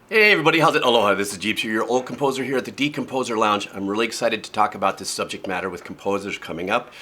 Hey everybody, how's it? Aloha, this is Geebz here, your old composer here at the Decomposer Lounge. I'm really excited to talk about this subject matter with composers coming up.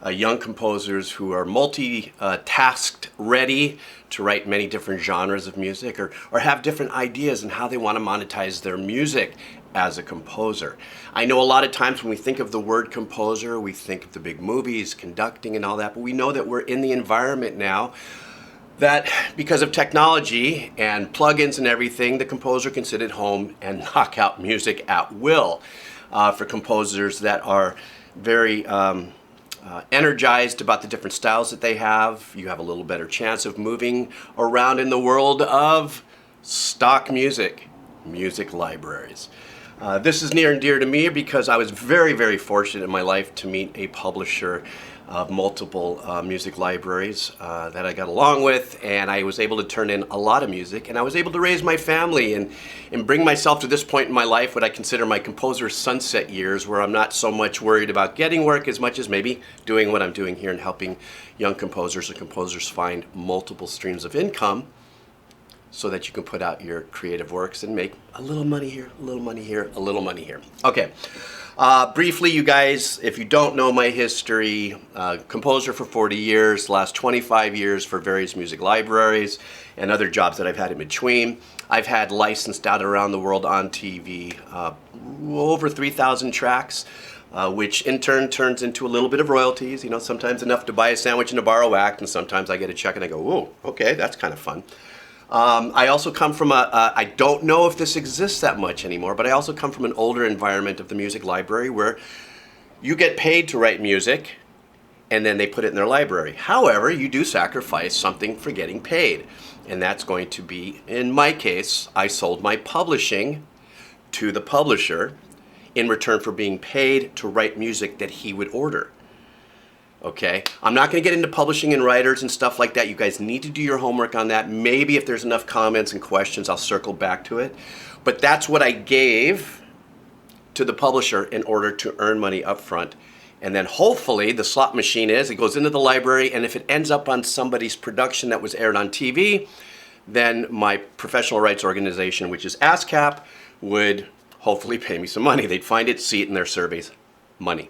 Young composers who are multi-tasked, ready to write many different genres of music or have different ideas on how they want to monetize their music as a composer. I know a lot of times when we think of the word composer, we think of the big movies, conducting and all that, but we know that we're in the environment now that because of technology and plugins and everything, the composer can sit at home and knock out music at will. For composers that are very energized about the different styles that they have, you have a little better chance of moving around in the world of stock music, music libraries. This is near and dear to me because I was very, very fortunate in my life to meet a publisher of multiple music libraries that I got along with, and I was able to turn in a lot of music, and I was able to raise my family and bring myself to this point in my life, what I consider my composer sunset years, where I'm not so much worried about getting work as much as maybe doing what I'm doing here and helping young composers and composers find multiple streams of income so that you can put out your creative works and make a little money here, a little money here, a little money here. Okay. Briefly, you guys, if you don't know my history, composer for 40 years, last 25 years for various music libraries and other jobs that I've had in between. I've had licensed out around the world on TV over 3,000 tracks, which in turn turns into a little bit of royalties, you know, sometimes enough to buy a sandwich and a bar of whack, and sometimes I get a check and I go, whoa, okay, that's kind of fun. I also come from I don't know if this exists that much anymore, but I also come from an older environment of the music library where you get paid to write music and then they put it in their library. However, you do sacrifice something for getting paid. And that's going to be, in my case, I sold my publishing to the publisher in return for being paid to write music that he would order. Okay, I'm not going to get into publishing and writers and stuff like that. You guys need to do your homework on that. Maybe if there's enough comments and questions, I'll circle back to it. But that's what I gave to the publisher in order to earn money up front. And then hopefully the slot machine it goes into the library, and if it ends up on somebody's production that was aired on TV, then my professional rights organization, which is ASCAP, would hopefully pay me some money. They'd find it, see it in their surveys, money.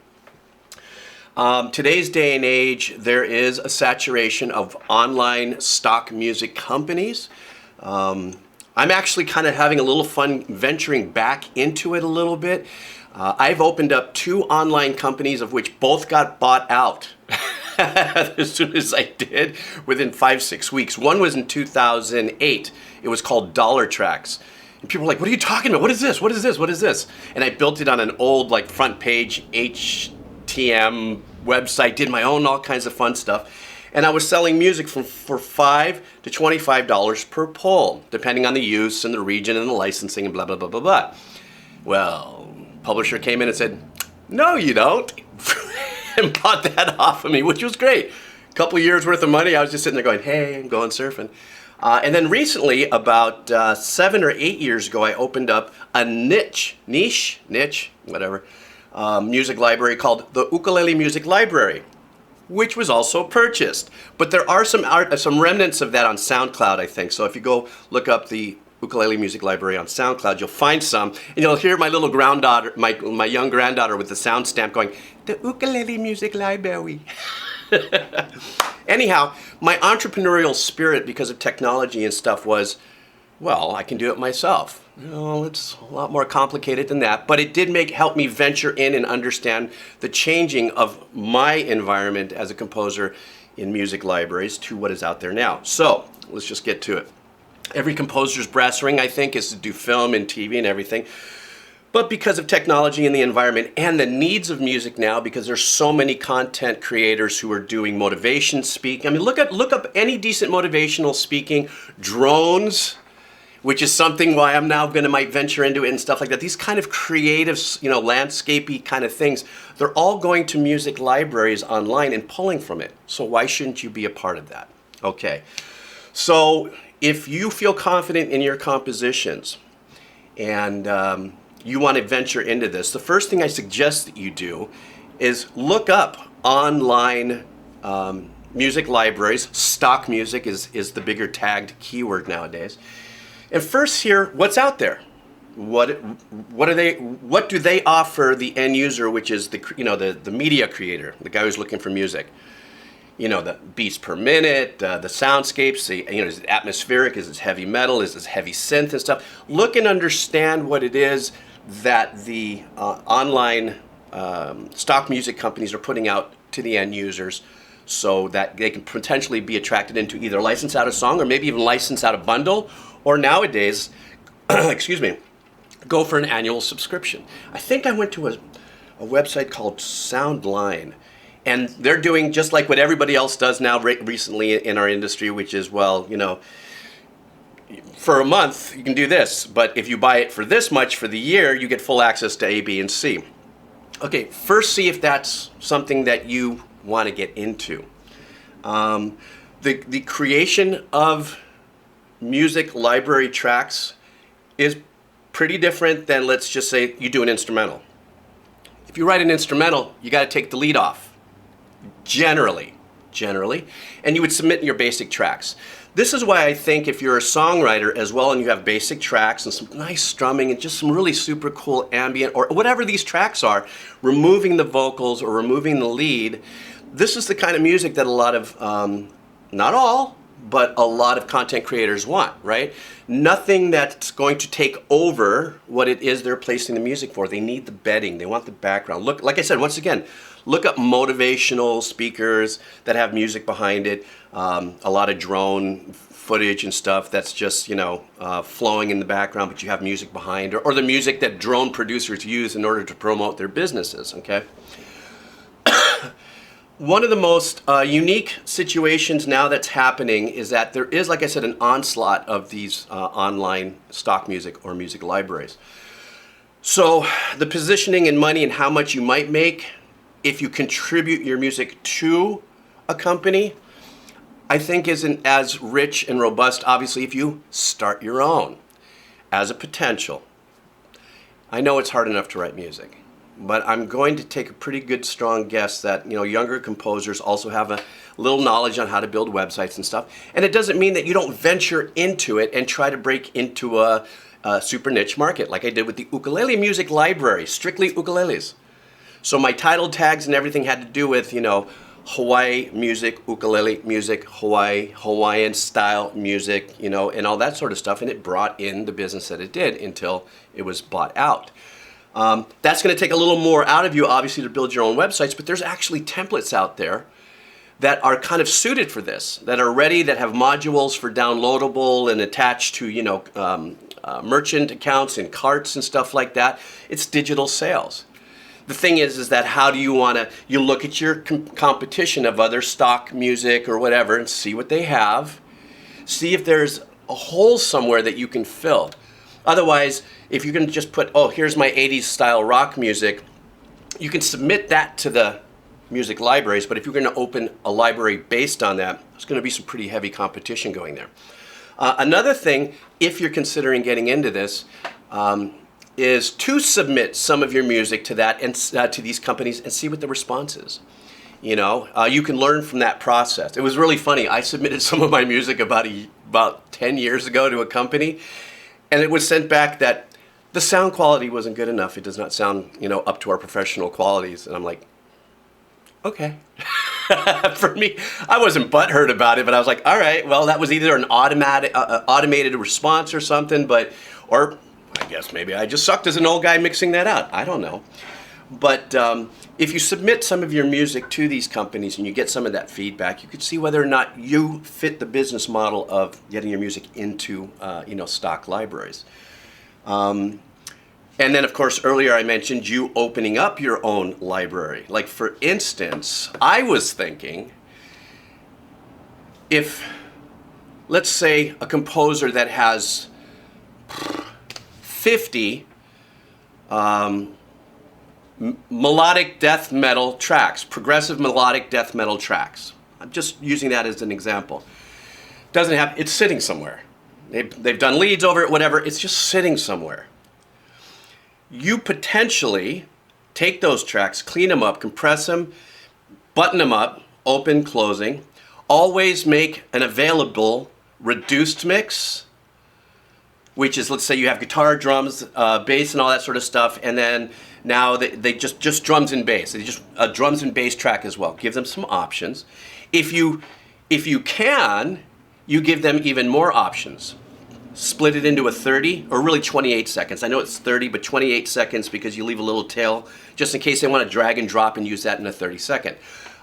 Today's day and age, there is a saturation of online stock music companies. I'm actually kind of having a little fun venturing back into it a little bit. I've opened up 2 online companies, of which both got bought out as soon as I did, within 5-6 weeks. One was in 2008. It was called Dollar Tracks. And people were like, what are you talking about? What is this? What is this? What is this? And I built it on an old like front page HTML website, did my own all kinds of fun stuff, and I was selling music for $5 to $25 per pull, depending on the use and the region and the licensing and blah blah blah blah blah. Well, publisher came in and said, no you don't, and bought that off of me, which was great. A couple years worth of money. I was just sitting there going, hey, I'm going surfing. And then recently, about 7 or 8 years ago, I opened up a niche, whatever, music library called the Ukulele Music Library, which was also purchased. But there are some remnants of that on SoundCloud, I think. So if you go look up the Ukulele Music Library on SoundCloud, you'll find some, and you'll hear my little granddaughter, my young granddaughter with the sound stamp going, the Ukulele Music Library. Anyhow, my entrepreneurial spirit, because of technology and stuff, was, well, I can do it myself. No, it's a lot more complicated than that, but it did help me venture in and understand the changing of my environment as a composer in music libraries to what is out there now. So let's just get to it. Every composer's brass ring, I think, is to do film and TV and everything. But because of technology and the environment and the needs of music now, because there's so many content creators who are doing motivation speak. I mean, look up any decent motivational speaking, drones, which is something why I'm now might venture into it and stuff like that. These kind of creative, landscapey kind of things, they're all going to music libraries online and pulling from it. So why shouldn't you be a part of that? Okay. So if you feel confident in your compositions and you want to venture into this, the first thing I suggest that you do is look up online music libraries. Stock music is the bigger tagged keyword nowadays. And first here, what's out there? What do they offer the end user, which is the media creator, the guy who's looking for music? The beats per minute, the soundscapes, is it atmospheric, is it heavy metal, is it heavy synth and stuff? Look and understand what it is that the online stock music companies are putting out to the end users, so that they can potentially be attracted into either license out a song or maybe even license out a bundle, or nowadays, excuse me, go for an annual subscription. I think I went to a website called Soundline, and they're doing just like what everybody else does now recently in our industry, which is, well, for a month you can do this, but if you buy it for this much for the year, you get full access to A, B, and C. Okay, first see if that's something that you want to get into. The creation of music library tracks is pretty different than, let's just say, you do an instrumental. If you write an instrumental, you got to take the lead off, generally, and you would submit your basic tracks. This is why I think if you're a songwriter as well and you have basic tracks and some nice strumming and just some really super cool ambient or whatever these tracks are, removing the vocals or removing the lead, this is the kind of music that a lot of, not all, but a lot of content creators want, right? Nothing that's going to take over what it is they're placing the music for. They need the bedding. They want the background. Look, like I said, once again, look up motivational speakers that have music behind it. A lot of drone footage and stuff that's just, flowing in the background, but you have music behind, or the music that drone producers use in order to promote their businesses, okay? One of the most unique situations now that's happening is that there is, like I said, an onslaught of these online stock music or music libraries. So the positioning and money and how much you might make if you contribute your music to a company, I think isn't as rich and robust, obviously, if you start your own as a potential. I know it's hard enough to write music, but I'm going to take a pretty good strong guess that younger composers also have a little knowledge on how to build websites and stuff. And it doesn't mean that you don't venture into it and try to break into a super niche market like I did with the ukulele music library, strictly ukuleles. So my title tags and everything had to do with, Hawaii music, ukulele music, Hawaiian style music, and all that sort of stuff. And it brought in the business that it did until it was bought out. That's going to take a little more out of you, obviously, to build your own websites, but there's actually templates out there that are kind of suited for this, that are ready, that have modules for downloadable and attached to, merchant accounts and carts and stuff like that. It's digital sales. The thing is that how do you you look at your competition of other stock music or whatever and see what they have, see if there's a hole somewhere that you can fill. Otherwise, if you can just put, here's my 80s style rock music, you can submit that to the music libraries, but if you're going to open a library based on that, there's going to be some pretty heavy competition going there. Another thing, if you're considering getting into this, is to submit some of your music to that and to these companies and see what the response is. You can learn from that process. It was really funny. I submitted some of my music about 10 years ago to a company, and it was sent back that the sound quality wasn't good enough. It does not sound, up to our professional qualities. And I'm like, okay. For me, I wasn't butthurt about it, but I was like, all right, well, that was either an automated response or something, or I guess maybe I just sucked as an old guy mixing that out. I don't know. But if you submit some of your music to these companies and you get some of that feedback, you could see whether or not you fit the business model of getting your music into, stock libraries. And then, of course, earlier I mentioned you opening up your own library. Like, for instance, I was thinking if, let's say, a composer that has 50 melodic death metal tracks, progressive melodic death metal tracks. I'm just using that as an example. It's sitting somewhere. They've done leads over it, whatever. It's just sitting somewhere. You potentially take those tracks, clean them up, compress them, button them up, open, closing. Always make an available reduced mix which is, let's say you have guitar, drums, bass, and all that sort of stuff, and then now they just drums and bass. They just a drums and bass track as well. Give them some options. If you can, you give them even more options. Split it into a 30, or really 28 seconds. I know it's 30, but 28 seconds because you leave a little tail just in case they want to drag and drop and use that in a 30-second.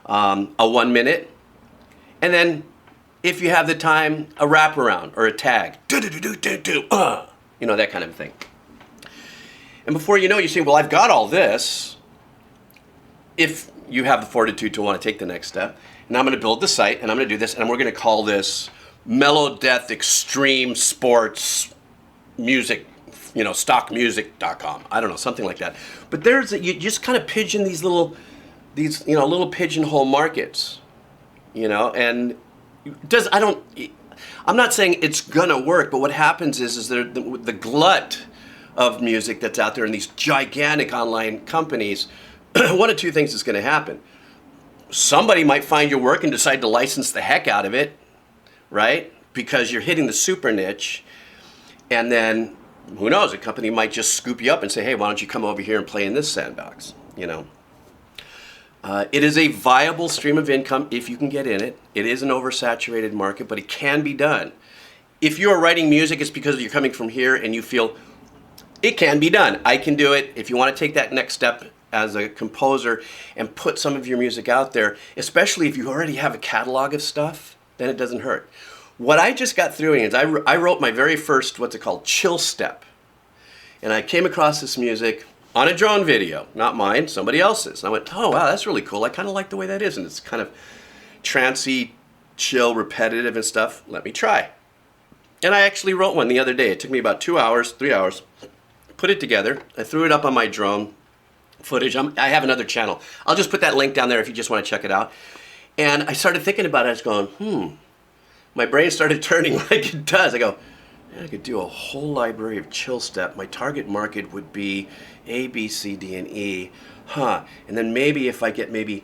A 1 minute, and then if you have the time, a wraparound or a tag. You know, that kind of thing. And before you know it, you say, well, I've got all this. If you have the fortitude to want to take the next step, and I'm going to build the site, and I'm going to do this, and we're going to call this Mellow Death Extreme Sports Music, you know, stockmusic.com. I don't know, something like that. But you just kind of pigeon these little pigeonhole markets, you know, and I'm not saying it's gonna work, but what happens is the glut of music that's out there in these gigantic online companies, one of two things is gonna happen. Somebody might find your work and decide to license the heck out of it, right? Because you're hitting the super niche, and then who knows, a company might just scoop you up and say, hey, why don't you come over here and play in this sandbox, you know? It is a viable stream of income if you can get in it. It is an oversaturated market, but it can be done. If you are writing music, it's because you're coming from here and you feel it can be done. I can do it. If you want to take that next step as a composer and put some of your music out there, especially if you already have a catalog of stuff, then it doesn't hurt. What I just got through is I wrote my very first, what's it called, chill step. And I came across this music on a drone video, not mine, somebody else's. And I went, oh, wow, that's really cool. I kind of like the way that is. And it's kind of trancey, chill, repetitive and stuff. Let me try. And I actually wrote one the other day. It took me about 2 hours, 3 hours. Put it together. I threw it up on my drone footage. I have another channel. I'll just put that link down there if you just want to check it out. And I started thinking about it. I was going, My brain started turning like it does. I go, I could do a whole library of chill step. My target market would be A, B, C, D, and E. And then maybe if I get maybe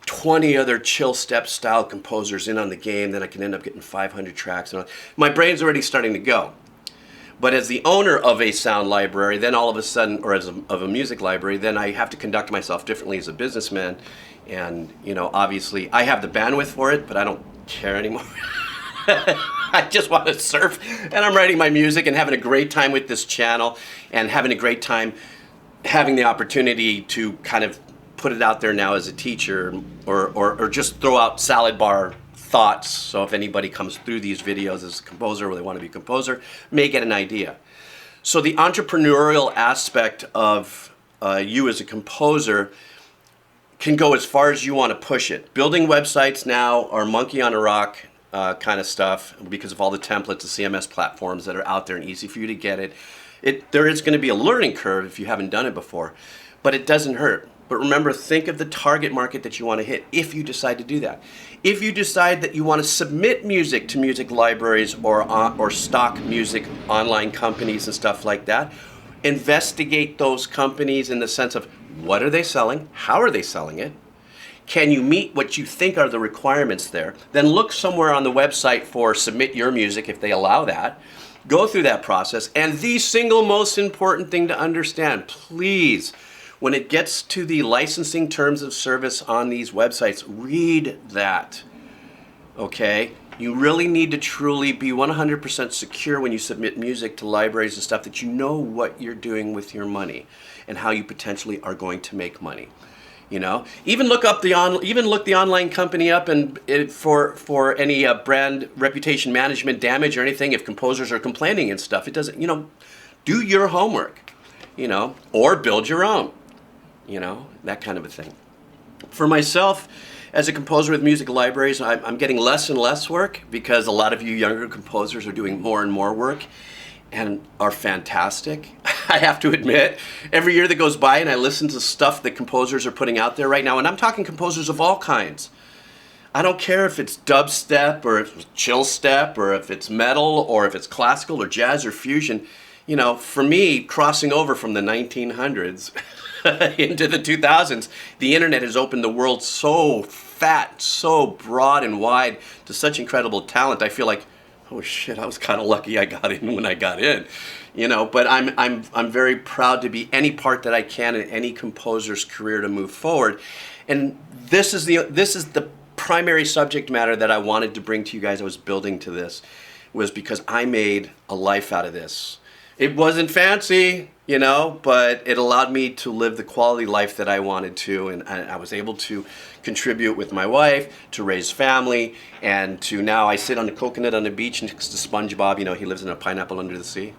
20 other chill step style composers in on the game, then I can end up getting 500 tracks. My brain's already starting to go. But as the owner of a sound library, then all of a sudden, or of a music library, then I have to conduct myself differently as a businessman. And, you know, obviously I have the bandwidth for it, but I don't care anymore. I just want to surf, and I'm writing my music and having a great time with this channel and having a great time having the opportunity to kind of put it out there now as a teacher or just throw out salad bar thoughts. So if anybody comes through these videos as a composer or they want to be a composer, may get an idea. So the entrepreneurial aspect of you as a composer can go as far as you want to push it. Building websites now are monkey on a rock kind of stuff because of all the templates, the CMS platforms that are out there and easy for you to get it. There is going to be a learning curve if you haven't done it before, but it doesn't hurt. But remember, think of the target market that you want to hit if you decide to do that. If you decide that you want to submit music to music libraries or stock music online companies and stuff like that, investigate those companies in the sense of what are they selling, how are they selling it, can you meet what you think are the requirements there? Then look somewhere on the website for submit your music if they allow that. Go through that process. And the single most important thing to understand, please, when it gets to the licensing terms of service on these websites, read that, okay? You really need to truly be 100% secure when you submit music to libraries and stuff that you know what you're doing with your money and how you potentially are going to make money. You know, even look the online company up and for any brand reputation management damage or anything. If composers are complaining and stuff, it doesn't. You know, do your homework. You know, or build your own. You know, that kind of a thing. For myself, as a composer with music libraries, I'm getting less and less work because a lot of you younger composers are doing more and more work and are fantastic. I have to admit, every year that goes by and I listen to stuff that composers are putting out there right now, and I'm talking composers of all kinds. I don't care if it's dubstep or if it's chill step or if it's metal or if it's classical or jazz or fusion. You know, for me, crossing over from the 1900s into the 2000s, the internet has opened the world so fat, so broad and wide to such incredible talent. I feel like, oh shit, I was kind of lucky I got in when I got in, you know. But I'm very proud to be any part that I can in any composer's career to move forward. And this is the primary subject matter that I wanted to bring to you guys. I was building to this, was because I made a life out of this. It wasn't fancy, you know, but it allowed me to live the quality life that I wanted to, and I was able to contribute with my wife, to raise family, and to now I sit on a coconut on the beach next to SpongeBob. You know, he lives in a pineapple under the sea.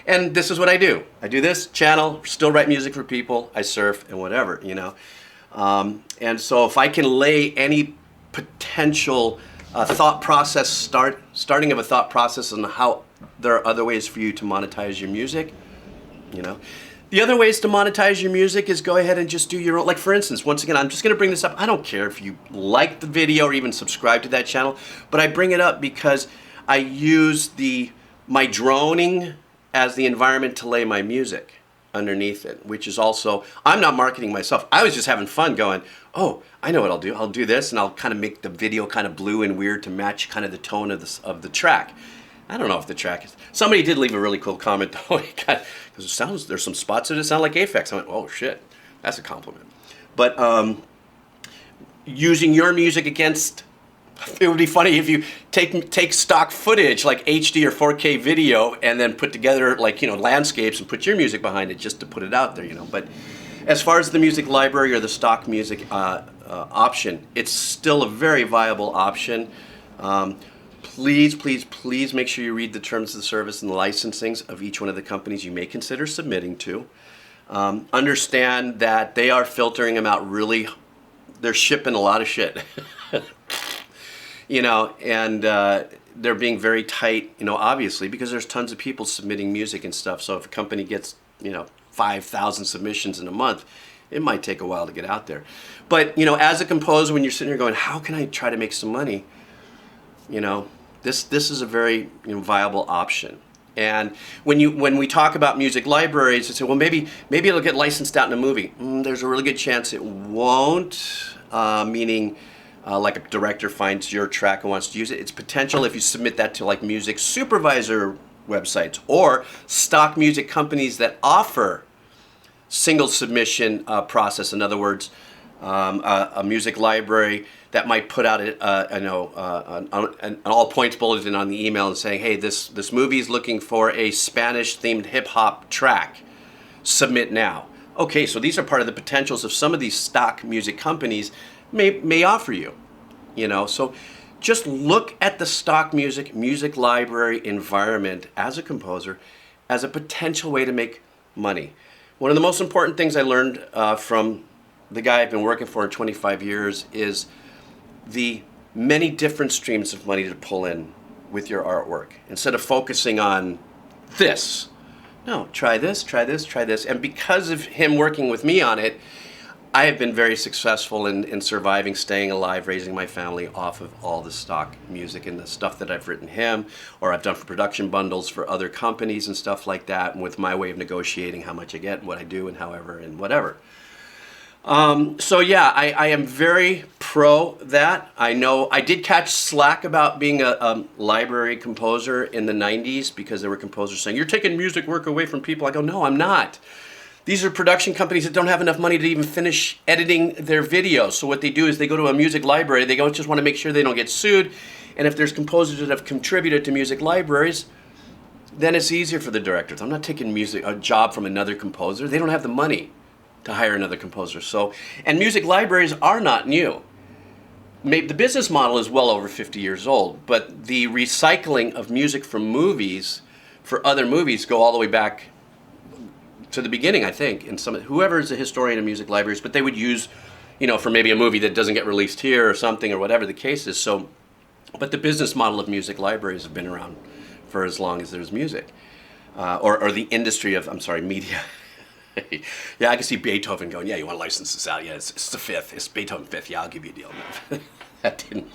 And this is what I do. I do this channel, still write music for people, I surf and whatever, you know. And so if I can lay any potential thought process, starting of a thought process on how there are other ways for you to monetize your music, you know. The other ways to monetize your music is go ahead and just do your own, like for instance, once again, I'm just gonna bring this up. I don't care if you like the video or even subscribe to that channel, but I bring it up because I use my droning as the environment to lay my music underneath it, which is also, I'm not marketing myself. I was just having fun going, oh, I know what I'll do. I'll do this and I'll kind of make the video kind of blue and weird to match kind of the tone of the track. I don't know if the track is, somebody did leave a really cool comment though, because it sounds, there's some spots that it sound like Aphex. I went, oh shit, that's a compliment. But using your music against, it would be funny if you take stock footage like HD or 4K video and then put together like, you know, landscapes and put your music behind it just to put it out there, you know. But as far as the music library or the stock music option, it's still a very viable option. Please, please, please make sure you read the terms of the service and the licensings of each one of the companies you may consider submitting to. Understand that they are filtering them out really, they're shipping a lot of shit. You know, and they're being very tight, you know, obviously, because there's tons of people submitting music and stuff. So if a company gets, you know, 5,000 submissions in a month, it might take a while to get out there. But, you know, as a composer, when you're sitting here going, how can I try to make some money? You know, this is a very, you know, viable option. And when we talk about music libraries, they say, well, maybe it'll get licensed out in a movie. There's a really good chance it won't, meaning like a director finds your track and wants to use it. It's potential if you submit that to like music supervisor websites or stock music companies that offer single submission process. In other words, a music library that might put out an all points bulletin on the email and saying, hey, this movie is looking for a Spanish themed hip hop track. Submit now. Okay, so these are part of the potentials of some of these stock music companies may offer you, you know. So just look at the stock music library environment as a composer as a potential way to make money. One of the most important things I learned from the guy I've been working for in 25 years is the many different streams of money to pull in with your artwork. Instead of focusing on this, no, try this, try this, try this. And because of him working with me on it, I have been very successful in surviving, staying alive, raising my family off of all the stock music and the stuff that I've written him, or I've done for production bundles for other companies and stuff like that, and with my way of negotiating how much I get, what I do, and however, and whatever. So yeah, I am very pro that. I know I did catch slack about being a library composer in the 90s because there were composers saying, you're taking music work away from people. I go, no, I'm not. These are production companies that don't have enough money to even finish editing their videos. So what they do is they go to a music library. They just want to make sure they don't get sued. And if there's composers that have contributed to music libraries, then it's easier for the directors. I'm not taking a job from another composer. They don't have the money to hire another composer. So, and music libraries are not new. Maybe the business model is well over 50 years old, but the recycling of music from movies for other movies go all the way back to the beginning, I think, and whoever is a historian of music libraries, but they would use, you know, for maybe a movie that doesn't get released here or something or whatever the case is. So, but the business model of music libraries have been around for as long as there's music, or the industry of, media. Yeah, I can see Beethoven going, yeah, you want to license this out? Yeah, it's the fifth. It's Beethoven fifth. Yeah, I'll give you a deal. That didn't.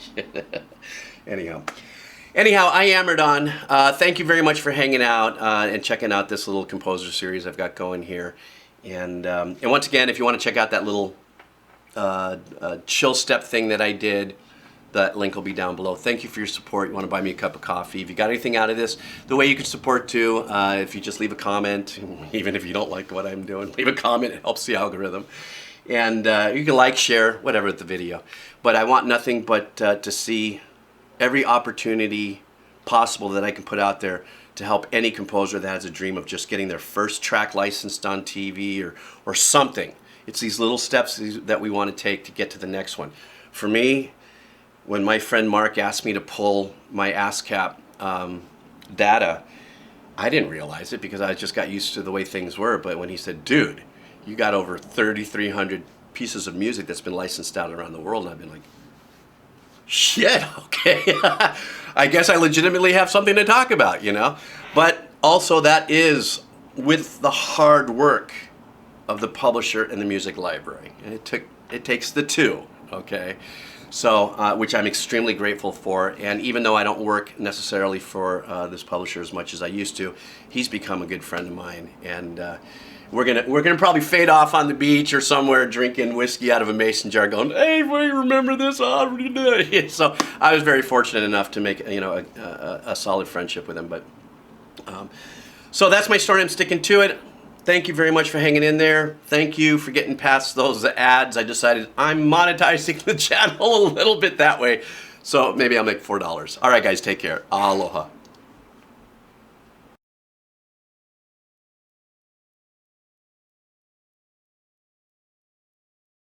Anyhow, I yammered on. Thank you very much for hanging out and checking out this little composer series I've got going here. And once again, if you want to check out that little chill step thing that I did, That link will be down below. Thank you for your support. You want to buy me a cup of coffee. If you got anything out of this, the way you can support too, if you just leave a comment, even if you don't like what I'm doing, leave a comment. It helps the algorithm. And you can like, share, whatever with the video. But I want nothing but to see every opportunity possible that I can put out there to help any composer that has a dream of just getting their first track licensed on TV or something. It's these little steps that we want to take to get to the next one. For me, when my friend Mark asked me to pull my ASCAP data, I didn't realize it because I just got used to the way things were. But when he said, dude, you got over 3,300 pieces of music that's been licensed out around the world, and I've been like, shit, okay. I guess I legitimately have something to talk about, you know? But also that is with the hard work of the publisher and the music library. And it takes the two, okay? So, which I'm extremely grateful for. And even though I don't work necessarily for this publisher as much as I used to, he's become a good friend of mine. And we're gonna probably fade off on the beach or somewhere drinking whiskey out of a mason jar, going, "Hey, we remember this?" So I was very fortunate enough to make a solid friendship with him. But so that's my story. I'm sticking to it. Thank you very much for hanging in there. Thank you for getting past those ads. I decided I'm monetizing the channel a little bit that way. So maybe I'll make $4. All right, guys, take care. Aloha.